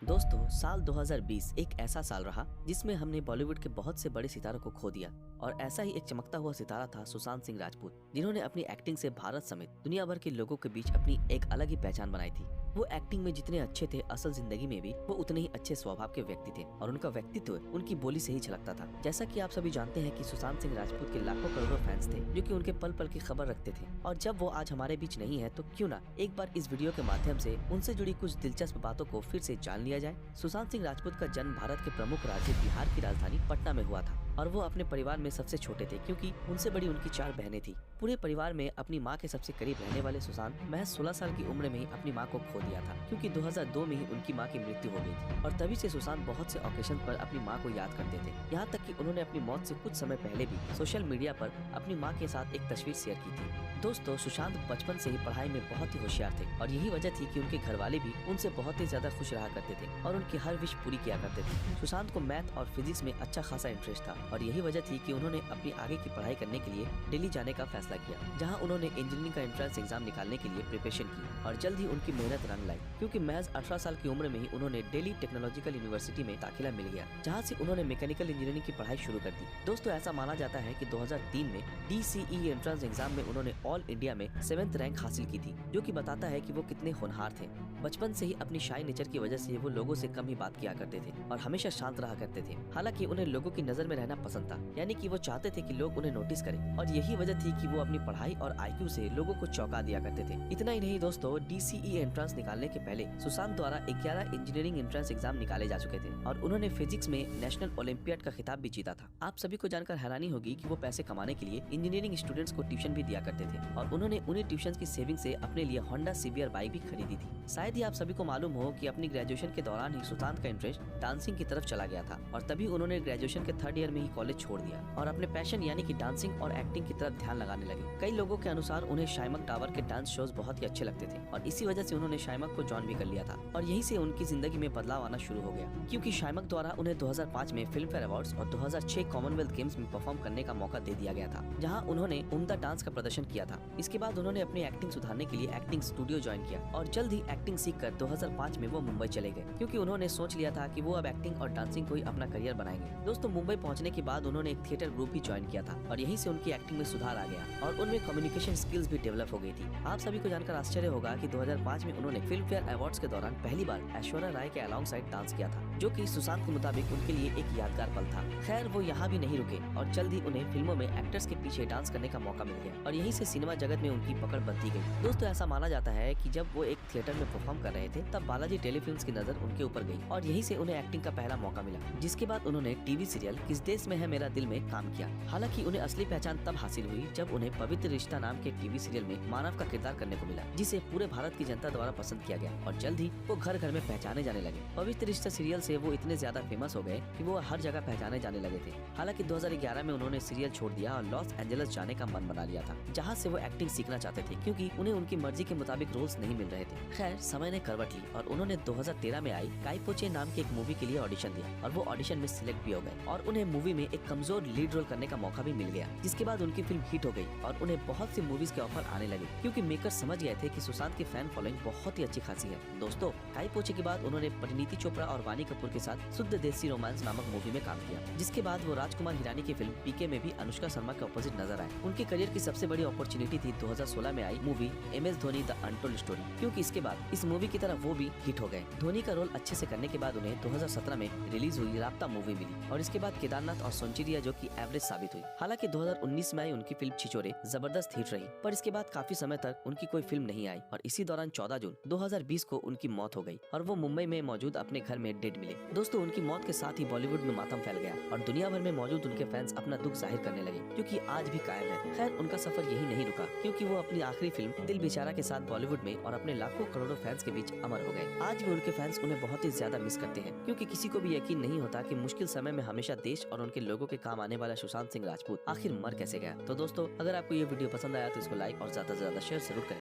दोस्तों, साल 2020 एक ऐसा साल रहा जिसमें हमने बॉलीवुड के बहुत से बड़े सितारों को खो दिया। और ऐसा ही एक चमकता हुआ सितारा था सुशांत सिंह राजपूत, जिन्होंने अपनी एक्टिंग से भारत समेत दुनिया भर के लोगों के बीच अपनी एक अलग ही पहचान बनाई थी। वो एक्टिंग में जितने अच्छे थे, असल जिंदगी में भी वो उतने ही अच्छे स्वभाव के व्यक्ति थे और उनका व्यक्तित्व उनकी बोली से ही झलकता था। जैसा कि आप सभी जानते हैं कि सुशांत सिंह राजपूत के लाखों करोड़ों फैंस थे जो कि उनके पल पल की खबर रखते थे। और जब वो आज हमारे बीच नहीं है तो क्यों ना एक बार इस वीडियो के माध्यम से उनसे जुड़ी कुछ दिलचस्प बातों को फिर से जान लिया जाए। सुशांत सिंह राजपूत का जन्म भारत के प्रमुख राज्य बिहार की राजधानी पटना में हुआ था और वो अपने परिवार में सबसे छोटे थे, क्योंकि उनसे बड़ी उनकी 4 बहनें थी। पूरे परिवार में अपनी मां के सबसे करीब रहने वाले सुशांत महज 16 साल की उम्र में ही अपनी मां को खो दिया था, क्योंकि 2002 में ही उनकी मां की मृत्यु हो गई थी। और तभी से सुशांत बहुत से ओकेशन पर अपनी मां को याद करते थे। यहाँ तक कि उन्होंने अपनी मौत से कुछ समय पहले भी सोशल मीडिया पर अपनी मां के साथ एक तस्वीर शेयर की थी। दोस्तों, सुशांत बचपन से ही पढ़ाई में बहुत ही होशियार थे और यही वजह थी कि उनके घर वाले भी उनसे बहुत ही ज्यादा खुश रहा करते थे और उनकी हर विश पूरी किया करते थे। सुशांत को मैथ और फिजिक्स में अच्छा खासा इंटरेस्ट था और यही वजह थी कि उन्होंने अपनी आगे की पढ़ाई करने के लिए दिल्ली जाने का फैसला किया, जहां उन्होंने इंजीनियरिंग का एंट्रेंस एग्जाम निकालने के लिए प्रिपरेशन की और जल्द ही उनकी मेहनत रंग लाई, क्योंकि महज 18 साल की उम्र में ही उन्होंने दिल्ली टेक्नोलॉजिकल यूनिवर्सिटी में दाखिला मिल गया, जहां से उन्होंने मैकेनिकल इंजीनियरिंग की पढ़ाई शुरू कर दी। दोस्तों, ऐसा माना जाता है कि 2003 में DCE एंट्रेंस एग्जाम में उन्होंने ऑल इंडिया में 7th रैंक हासिल की थी, जो कि बताता है कि वो कितने होनहार थे। बचपन से ही अपनी शाय नेचर की वजह से वो लोगों से कम ही बात किया करते थे और हमेशा शांत रहा करते थे। हालांकि उन्हें लोगों की नजर में रहना पसंद था, यानी कि वो चाहते थे कि लोग उन्हें नोटिस करें और यही वजह थी कि वो अपनी पढ़ाई और IQ से लोगों को चौंका दिया करते थे। इतना ही नहीं दोस्तों, DCE एंट्रेंस निकालने के पहले सुशांत द्वारा 11 इंजीनियरिंग एंट्रेंस एग्जाम निकाले जा चुके थे और उन्होंने फिजिक्स में नेशनल ओलंपियाड का खिताब भी जीता था। आप सभी को जानकर हैरानी होगी कि वो पैसे कमाने के लिए इंजीनियरिंग स्टूडेंट्स को ट्यूशन भी दिया करते थे और उन्होंने उन्हीं ट्यूशन की सेविंग से अपने लिए होंडा CBR बाइक भी खरीदी थी। शायद ही आप सभी को मालूम हो कि अपनी ग्रेजुएशन के दौरान ही सुशांत का इंटरेस्ट डांसिंग की तरफ चला गया था और तभी उन्होंने ग्रेजुएशन के 3rd ईयर में ही कॉलेज छोड़ दिया और अपने पैशन यानी कि डांसिंग और एक्टिंग की तरफ ध्यान लगाने लगे। कई लोगों के अनुसार उन्हें शायमक टावर के डांस शोज बहुत ही अच्छे लगते थे और इसी वजह से उन्होंने शायमक को ज्वाइन भी कर लिया था और यहीं से उनकी जिंदगी में बदलाव आना शुरू हो गया, क्योंकि शायमक द्वारा उन्हें 2005 में फिल्म फेयर अवार्ड्स और 2006 कॉमनवेल्थ गेम्स में परफॉर्म करने का मौका दे दिया गया था, जहां उन्होंने उम्दा डांस का प्रदर्शन किया था। इसके बाद उन्होंने अपनी एक्टिंग सुधारने के लिए एक्टिंग स्टूडियो ज्वाइन किया और जल्द ही एक्टिंग सीखकर 2005 में वो मुंबई चले गए, क्योंकि उन्होंने सोच लिया था कि वो अब एक्टिंग और डांसिंग को ही अपना करियर बनाएंगे। दोस्तों, मुंबई पहुंचने के बाद उन्होंने एक थिएटर ग्रुप भी ज्वाइन किया था और यहीं से उनकी एक्टिंग में सुधार आ गया और उनमें कम्युनिकेशन स्किल्स भी डेवलप हो गई थी। आप सभी को जानकर आश्चर्य होगा कि 2005 में उन्होंने फिल्म फेयर अवार्ड्स के दौरान पहली बार ऐश्वर्या राय के अलॉन्ग साइड डांस किया था, जो कि सुशांत के मुताबिक उनके लिए एक यादगार पल था। खैर, वो यहाँ भी नहीं रुके और जल्द ही उन्हें फिल्मों में एक्टर्स के पीछे डांस करने का मौका मिल गया और यहीं से सिनेमा जगत में उनकी पकड़ बनती गई। दोस्तों, ऐसा माना जाता है कि जब वो एक थिएटर में परफॉर्म कर रहे थे तब बालाजी टेलीफिल्म्स की नजर उनके ऊपर गई और यहीं से उन्हें एक्टिंग का पहला मौका मिला, जिसके बाद उन्होंने टीवी सीरियल किस देश में है मेरा दिल में काम किया। हालांकि उन्हें असली पहचान तब हासिल हुई जब उन्हें पवित्र रिश्ता नाम के टीवी सीरियल में मानव का किरदार करने को मिला, जिसे पूरे भारत की जनता द्वारा पसंद किया गया और जल्द ही वो घर घर में पहचाने जाने लगे। पवित्र रिश्ता सीरियल से वो इतने ज्यादा फेमस हो गए कि वो हर जगह पहचाने जाने लगे थे। हालांकि 2011 में उन्होंने सीरियल छोड़ दिया और लॉस एंजलिस जाने का मन बना लिया था, जहाँ से वो एक्टिंग सीखना चाहते थे, क्योंकि उन्हें उनकी मर्जी के मुताबिक रोल्स नहीं मिल रहे थे। खैर, समय ने करवट ली और उन्होंने 2013 में आई काई पो चे नाम की एक मूवी के लिए ऑडिशन दिया और वो ऑडिशन में सिलेक्ट भी हो गए और उन्हें मूवी में एक कमजोर लीड रोल करने का मौका भी मिल गया, जिसके बाद उनकी फिल्म हिट हो गई और उन्हें बहुत सी मूवीज के ऑफर आने लगे, क्योंकि मेकर समझ गए थे कि सुशांत की फैन फॉलोइंग बहुत ही अच्छी खासी है। दोस्तों, काई पो चे के बाद उन्होंने परिणीति चोपड़ा और वानी कपूर के साथ शुद्ध देसी रोमांस नामक मूवी में काम किया, जिसके बाद वो राजकुमार हिरानी की फिल्म पीके में भी अनुष्का शर्मा के ऑपोजिट नजर आए। उनके करियर की सबसे बड़ी अपॉर्चुनिटी थी 2016 में आई movie MS Dhoni the untold story, क्योंकि इसके बाद इस मूवी की तरह वो भी हिट हो गए। धोनी का रोल अच्छे से करने के बाद उन्हें 2017 में रिलीज हुई राब्ता मूवी मिली और इसके बाद केदारनाथ और सोनचिड़िया, जो कि एवरेज साबित हुई। हालांकि 2019 में आई उनकी फिल्म छिछोरे जबरदस्त हिट रही, पर इसके बाद काफी समय तक उनकी कोई फिल्म नहीं आई और इसी दौरान 14 जून 2020 को उनकी मौत हो गई और वो मुंबई में मौजूद अपने घर में डेड मिले। दोस्तों, उनकी मौत के साथ ही बॉलीवुड में मातम फैल गया और दुनिया भर में मौजूद उनके फैंस अपना दुख जाहिर करने लगे, क्योंकि आज भी कायम है। खैर, उनका सफर यही नहीं रुका, क्योंकि वो अपनी आखिरी फिल्म दिल बेचारा के साथ बॉलीवुड में और अपने लाखों करोड़ों फैंस के बीच अमर हो गए। आज भी उनके फैंस उन्हें बहुत ही ज्यादा मिस करते हैं, क्योंकि किसी को भी यकीन नहीं होता कि मुश्किल समय में हमेशा देश और उनके लोगों के काम आने वाला सुशांत सिंह राजपूत आखिर मर कैसे गया। तो दोस्तों, अगर आपको ये वीडियो पसंद आया तो इसको लाइक और ज्यादा से ज्यादा शेयर जरूर करें।